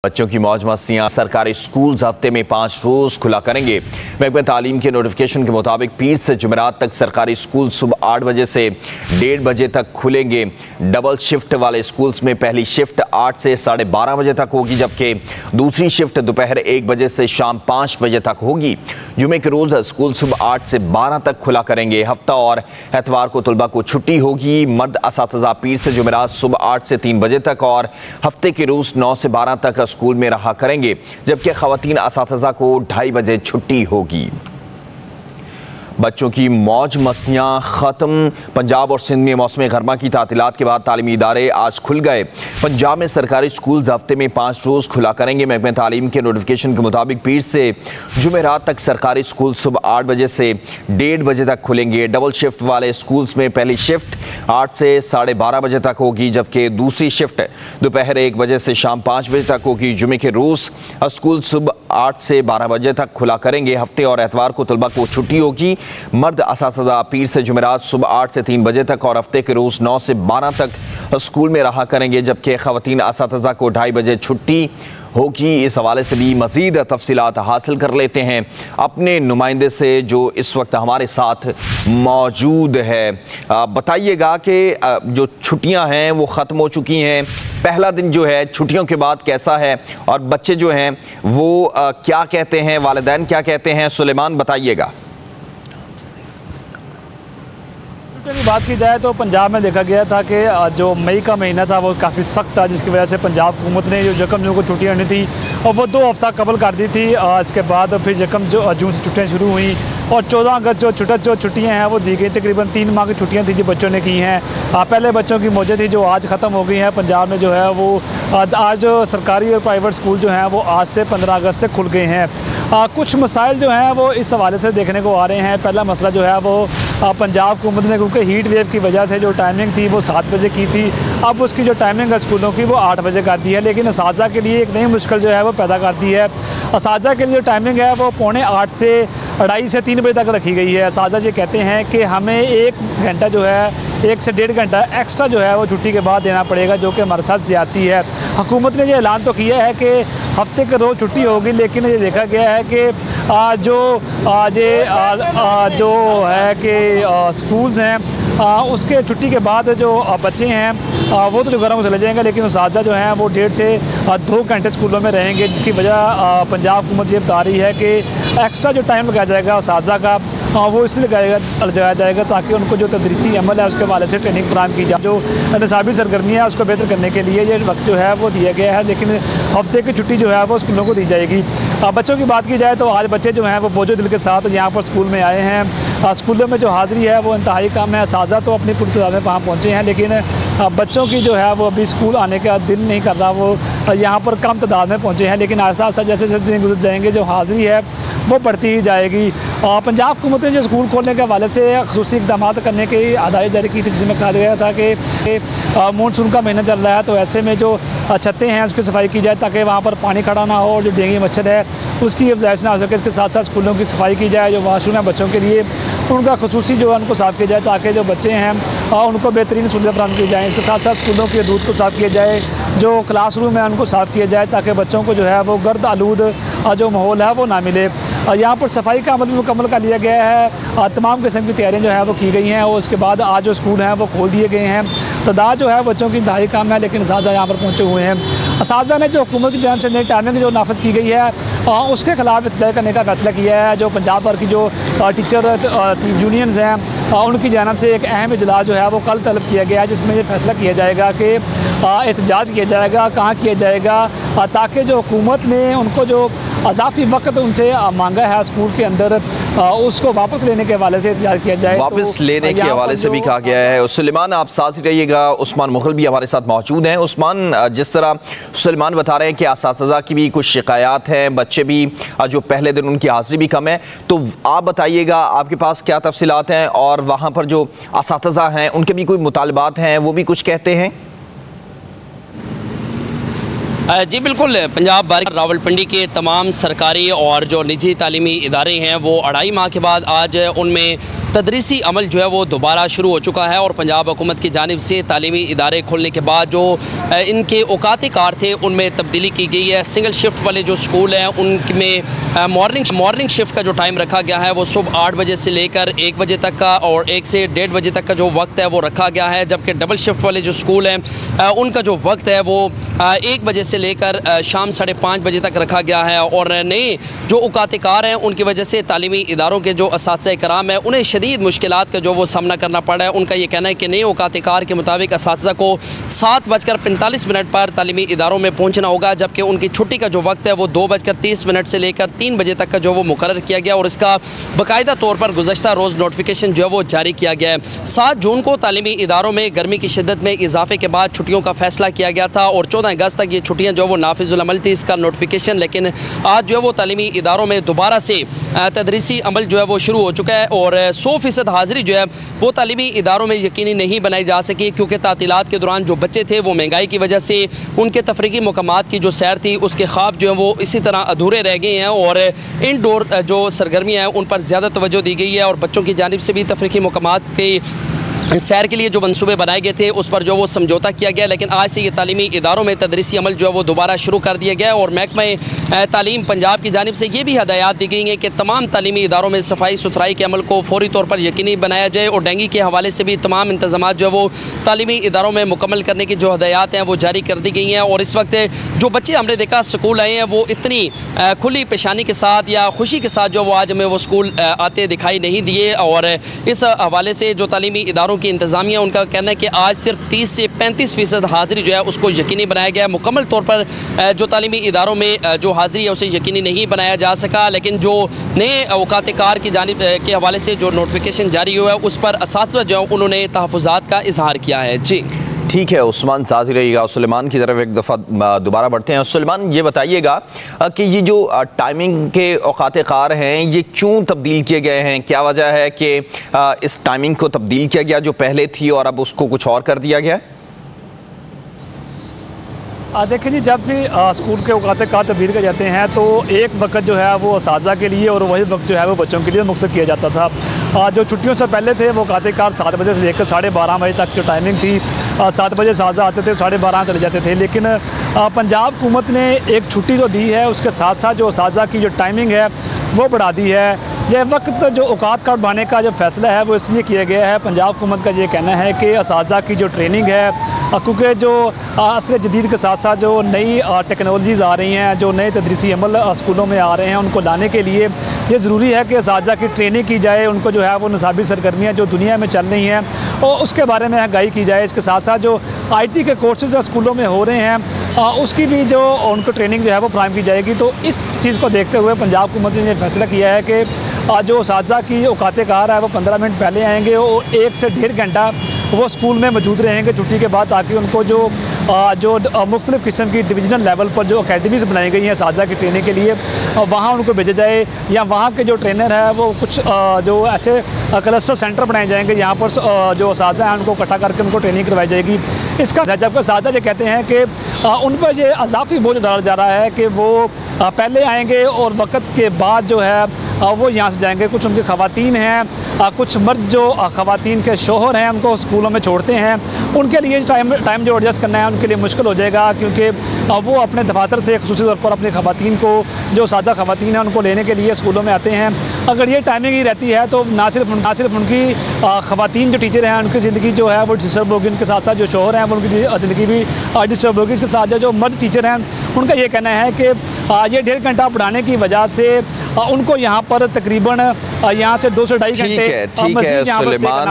बच्चों की मौज मस्तियां। सरकारी स्कूल हफ्ते में 5 रोज खुला करेंगे। महकमा तालीम के नोटिफिकेशन के मुताबिक पीर से जुमेरात तक सरकारी स्कूल सुबह 8 बजे से 1:30 बजे तक खुलेंगे। डबल शिफ्ट वाले स्कूल्स में पहली शिफ्ट 8 से 12:30 बजे तक होगी, जबकि दूसरी शिफ्ट दोपहर 1 बजे से शाम 5 बजे तक होगी। जुमे के रोज स्कूल सुबह 8 से 12 तक खुला करेंगे। हफ्ता और एतवार को तलबा को छुट्टी होगी। मर्द असातिज़ा पीर से जुमेरात सुबह 8 से 3 बजे तक और हफ्ते के रोज 9 से 12 तक स्कूल में रहा करेंगे, जबकि खवातीन असातिज़ा को 2:30 बजे छुट्टी होगी। बच्चों की मौज मस्तियां खत्म। पंजाब और सिंध में मौसम गर्मा की तातीलात के बाद तालीमी इदारे आज खुल गए। पंजाब में सरकारी स्कूल हफ्ते में 5 रोज खुला करेंगे। महकमा तालीम के नोटिफिकेशन के मुताबिक पीर से जुमेरात तक सरकारी स्कूल सुबह 8 बजे से 1:30 बजे तक खुलेंगे। डबल शिफ्ट वाले स्कूल्स में पहली शिफ्ट 8 से 12:30 बजे तक होगी, जबकि दूसरी शिफ्ट दोपहर 1 बजे से शाम 5 बजे तक होगी। जुमे के रोज स्कूल सुबह 8 से 12 बजे तक खुला करेंगे। हफ्ते और एतवार को तलबा को छुट्टी होगी। मर्द असातिज़ा पीर से जुमेरात सुबह 8 से 3 बजे तक और हफ्ते के रोज 9 से 12 तक स्कूल में रहा करेंगे, जबकि खवातीन असातिज़ा को 2:30 बजे छुट्टी होगी। इस हवाले से भी मज़ीद तफसीलात हासिल कर लेते हैं अपने नुमाइंदे से जो इस वक्त हमारे साथ मौजूद है। बताइएगा कि जो छुट्टियां हैं वो ख़त्म हो चुकी हैं। पहला दिन जो है छुट्टियों के बाद कैसा है और बच्चे जो हैं वो क्या कहते हैं, वालिदैन क्या कहते हैं, सुलेमान बताइएगा। की बात की जाए तो पंजाब में देखा गया था कि जो मई का महीना था वो काफ़ी सख्त था, जिसकी वजह से पंजाब हुकूमत ने जो यकम को छुट्टियाँ होनी थी और वो 2 हफ्ता कबल कर दी थी। इसके बाद फिर यकम जून से छुट्टियाँ शुरू हुई और 14 अगस्त जो छुट्टियाँ हैं वो दी गई। तकरीबन 3 माह की छुट्टियाँ थी जो बच्चों ने की हैं। पहले बच्चों की मौजें थी जो आज ख़त्म हो गई हैं। पंजाब में जो है वो आज सरकारी और प्राइवेट स्कूल जो हैं वो आज से 15 अगस्त से खुल गए हैं। कुछ मसाइल जो हैं वो इस हवाले से देखने को आ रहे हैं। पहला मसला जो है वो पंजाब हुकूमत ने क्योंकि हीट वेव की वजह से जो टाइमिंग थी वो 7 बजे की थी, अब उसकी जो टाइमिंग है स्कूलों की वो 8 बजे कर दी है। लेकिन असातिज़ा के लिए एक नई मुश्किल जो है वो पैदा कर दी है। असातिज़ा के लिए जो टाइमिंग है वो 7:45 से 2:30 से 3 बजे तक रखी गई है। असातिज़ा ये कहते हैं कि हमें 1 घंटा जो है 1 से 1.5 घंटा एक्स्ट्रा जो है वो छुट्टी के बाद देना पड़ेगा, जो कि हमारे साथ ज़्यादती है। हुकूमत ने ये ऐलान तो किया है कि हफ्ते के रोज़ छुट्टी होगी, लेकिन ये देखा गया है कि जो है कि स्कूल्स हैं उसके छुट्टी के बाद जो बच्चे हैं वो तो जो घरों में चले जाएंगे, लेकिन असातिज़ा जो हैं वो 1.5 से 2 घंटे स्कूलों में रहेंगे, जिसकी वजह पंजाब हुकूमत ये बता रही है कि एक्स्ट्रा जो टाइम लगाया जाएगा असातिज़ा का वो इसलिए लगाया जाएगा ताकि उनको जो तदरीसी अमल है उसके हवाले से ट्रेनिंग फराहम की जाए। जो निसाबी सरगर्मियाँ है उसको बेहतर करने के लिए ये वक्त जो है वो दिया गया है, लेकिन हफ्ते की छुट्टी जो है वो स्कूलों को दी जाएगी। बच्चों की बात की जाए तो आज बच्चे जो हैं वो बोझो दिल के साथ यहाँ पर स्कूल में आए हैं। स्कूलों में जो हाज़िरी है वो इंतहाई कम है। असातिज़ा तो अपनी पूरी तादाद में वहाँ पहुँचे हैं, लेकिन बच्चों की जो है वो अभी स्कूल आने का दिल नहीं कर रहा, वो यहाँ पर कम तादाद में पहुँचे हैं। लेकिन आहिस्ता आहिस्ता जैसे जैसे दिन गुजर जाएंगे जो हाज़िरी है वो बढ़ती ही जाएगी। पंजाब हुकूमत ने जो स्कूल खोलने के हवाले से ख़ुसूसी इक़दाम करने की आदारी जारी की थी, जिसमें कहा गया था कि मानसून का महीना चल रहा है तो ऐसे में जो छतें हैं उसकी सफाई की जाए ताकि वहाँ पर पानी खड़ा ना हो और जो डेंगू मच्छर है उसकी अफजाइश ना हो सके। इसके साथ साथ स्कूलों की सफाई की जाए, जो वाशरूम है बच्चों के लिए उनका ख़ुसूसी जो है उनको साफ़ किया जाए ताकि जो बच्चे हैं उनको बेहतरीन सहूलत फराहम की जाए। इसके साथ साथ स्कूलों के दूध को साफ़ किया जाए, जो क्लासरूम है उनको साफ़ किया जाए ताकि बच्चों को जो है वो गर्द आलूद जो माहौल है वो ना मिले। यहाँ पर सफाई का अमल भी मुकम्मल कर लिया गया है। तमाम किस्म की तैयारियाँ जो है वो की गई हैं और उसके बाद आज जो स्कूल हैं वो खोल दिए गए हैं। तादाद जो है बच्चों की इंतहाई कम है, लेकिन असातिज़ा यहाँ पर पहुँचे हुए हैं। असातिज़ा ने जो हुकूमत की जानिब से नई टाइमिंग जो नाफिज की गई है उसके खिलाफ एहतजाज करने का फैसला किया है। जो पंजाब भर की जो टीचर यूनियंस हैं उनकी जानिब से एक अहम इजलास जो है वो कल तलब किया गया है, जिसमें ये फैसला किया जाएगा कि एहतजाज किया जाएगा, कहाँ किया जाएगा, ताकि जो हुकूमत ने उनको जो अजाफी वक्त उनसे मांगा है स्कूल के अंदर उसको वापस लेने के हवाले से एहतजाज किया जाए। वापस लेने के हवाले से भी कहा गया है। सुलेमान आप साथ ही रहिएगा। उस्मान मुग़ल भी हमारे साथ मौजूद हैं। उस्मान, जिस तरह सुलेमान बता रहे हैं कि असातिज़ा की भी कुछ शिकायत हैं, बच्चे भी जो पहले दिन उनकी हाज़िरी भी कम है, तो आप बताइएगा आपके पास क्या तफसीलात हैं और वहाँ पर जो असातिज़ा हैं उनके भी कोई मुतालबात हैं, वो भी कुछ कहते हैं? जी बिल्कुल, पंजाब बार रावलपिंडी के तमाम सरकारी और जो निजी तालीमी इदारे हैं वो 2.5 माह के बाद आज उनमें तदरीसी अमल जो है वो दोबारा शुरू हो चुका है। और पंजाब हुकूमत की जानिब से तालीमी इदारे खोलने के बाद जो इनके औकात कार थे उनमें तब्दीली की गई है। सिंगल शिफ्ट वाले जो स्कूल हैं उनमें मॉर्निंग शिफ्ट का जो टाइम रखा गया है वो सुबह 8 बजे से लेकर 1 बजे तक का और 1 से 1.5 बजे तक का जो वक्त है वो रखा गया है। जबकि डबल शिफ्ट वाले जो स्कूल हैं उनका जो वक्त है वो 1 बजे से लेकर शाम 5:30 बजे तक रखा गया है। और नए जो औकात कार हैं उनकी वजह से तालीमी इदारों के जो असातिज़ा कराम हैं उन्हें शदीद मुश्किलात का जो वो सामना करना पड़ रहा है। उनका ये कहना है कि नए औकात कार के मुताबिक असातिज़ा को 7:45 पर तालीमी इदारों में पहुँचना होगा, जबकि उनकी छुट्टी का जो वक्त है वो 2:30 से लेकर 3 बजे तक का जो वो मुकर्रर किया गया और इसका बाकायदा तौर पर गुज़श्ता रोज़ नोटिफिकेशन जो है वो जारी किया गया है। 7 जून को तालीमी इदारों में गर्मी की शिद्दत में इजाफे के बाद छुट्टियों का फैसला किया गया था और 14 अगस्त तक ये छुट्टियाँ जो वो नाफिजुल अमल थी इसका नोटिफिकेशन, लेकिन आज जो है वो तालीमी इदारों में दोबारा से तदरीसी अमल जो है वो शुरू हो चुका है। और 100% हाज़िरी जो है वो तालीमी इदारों में यकीनी नहीं बनाई जा सकी क्योंकि तातीलात के दौरान जो बच्चे थे वो महंगाई की वजह से उनके तफरीकी मकामात की जो सैर थी उसके ख्वाब जो है वो इसी तरह अधूरे रह गए हैं और इनडोर जो सरगर्मियाँ हैं उन पर ज़्यादा तवज्जो दी गई है और बच्चों की जानिब से भी तफरीकी मकामात की सैर के लिए जो मंसूबे बनाए गए थे उस पर जो वो समझौता किया गया। लेकिन आज से ये तालीमी इदारों में तदरीसी अमल जो है वो दोबारा शुरू कर दिया गया और महकमा तालीम पंजाब की जानिब से ये भी हदायत दी गई हैं कि तमाम तालीमी इदारों में सफाई सुथराई के अमल को फौरी तौर पर यकीनी बनाया जाए और डेंगू के हवाले से भी तमाम इंतजाम जो है वो तालीमी इदारों में मुकम्मल करने की जो हदायत हैं वो जारी कर दी गई हैं। और इस वक्त जो बच्चे हमने देखा स्कूल आए हैं वो इतनी खुली पेशानी के साथ या खुशी के साथ जो वो आज हमें वो स्कूल आते दिखाई नहीं दिए। और इस हवाले से जो तालीमी इदारों की इंतजामिया उनका कहना है कि आज सिर्फ 30 से 35% हाज़िरी जो है उसको यकीनी बनाया गया। मुकम्मल तौर पर जो तालीमी इदारों में जो हाज़िरी है उसे यकीनी नहीं बनाया जा सका, लेकिन जो नए औकात कार की जानिब के हवाले से जो नोटिफिकेशन जारी हुआ है उस पर असातिज़ा जो है उन्होंने तहफ़्फ़ुज़ात का इजहार किया है। जी ठीक है, उस्मान साथ ही रहिएगा। सुलेमान की तरफ एक दफ़ा दोबारा बढ़ते हैं। सुलेमान, ये बताइएगा कि ये जो टाइमिंग के औकात कार हैं ये क्यों तब्दील किए गए हैं? क्या वजह है कि इस टाइमिंग को तब्दील किया गया जो पहले थी और अब उसको कुछ और कर दिया गया है? देखिए जी, जब भी स्कूल के औकात कार तब्दील किए जाते हैं तो एक वक्त जो है वो असातिज़ा के लिए और वही वक्त जो है वो बच्चों के लिए मुख्तसर किया जाता था। जो छुट्टियों से पहले थे वो औकात कार 7 बजे से लेकर 12:30 बजे तक जो टाइमिंग थी, 7 बजे असातिज़ा आते थे, 12:30 चले जाते थे। लेकिन पंजाब हुकूमत ने एक छुट्टी तो दी है, उसके साथ साथ जो असातिज़ा की जो टाइमिंग है वो बढ़ा दी है। यह वक्त जो औकात कार बढ़ाने का जो फैसला है वो इसलिए किया गया है, पंजाब हुकूमत का ये कहना है कि असातिज़ा की जो ट्रेनिंग है, क्योंकि जो असर जदीद के साथ साथ जो नई टेक्नोलॉजीज़ आ रही हैं, जो नए तदरीसी अमल स्कूलों में आ रहे हैं, उनको लाने के लिए ये ज़रूरी है कि असातिज़ा की ट्रेनिंग की जाए, उनको जो है वो निसाबी सरगर्मियाँ जो दुनिया में चल रही हैं और उसके बारे में आगाही की जाए। इसके साथ साथ जो IT के कोर्सेज स्कूलों में हो रहे हैं उसकी भी जो उनको ट्रेनिंग जो है वो फ्राहम की जाएगी। तो इस चीज़ को देखते हुए पंजाब हुकूमत ने फैसला किया है कि जो असातिज़ा की औकात कार है वो 15 मिनट पहले आएंगे और 1 से 1.5 घंटा वो स्कूल में मौजूद रहेंगे छुट्टी के बाद, ताकि उनको जो मुख्तलिफ़ किस्म की डिविजनल लेवल पर जो अकेडमीज़ बनाई गई हैं असातिज़ा की ट्रेनिंग के लिए वहाँ उनको भेजा जाए, या वहाँ के जो ट्रेनर है वो कुछ जो ऐसे क्लस्टर सेंटर बनाए जाएंगे यहाँ पर जो असातिज़ा हैं उनको इकट्ठा करके उनको ट्रेनिंग करवाई जाएगी। इसका जबकि असातिज़ा ये कहते हैं कि उन पर ये अज़ाफ़ी बोझ डाला जा रहा है कि वो पहले आएँगे और वक्त के बाद जो है वो यहाँ से जाएंगे। कुछ उनकी ख़वातीन हैं, कुछ मर्द जो ख़वातीन के शोहर हैं उनको स्कूलों में छोड़ते हैं, उनके लिए टाइम जो एडजस्ट करना है उनके लिए मुश्किल हो जाएगा, क्योंकि वो अपने दफातर से ख़ुसूसी तौर पर अपनी ख़वातीन को जो सादा ख़वातीन हैं उनको लेने के लिए स्कूलों में आते हैं। अगर ये टाइमिंग ही रहती है तो ना सिर्फ उनकी ख़वातीन जो टीचर हैं उनकी ज़िंदगी जो है वो डिस्टर्ब होगी, उनके साथ साथ जो शोहर हैं उनकी ज़िंदगी भी डिस्टर्ब होगी। इसके साथ जो मर्द टीचर हैं उनका ये कहना है कि ये 1.5 घंटा बढ़ाने की वजह से उनको यहाँ पर तकरीबन यहाँ से 2 से ढाई घंटे ठीक है सुलेमान।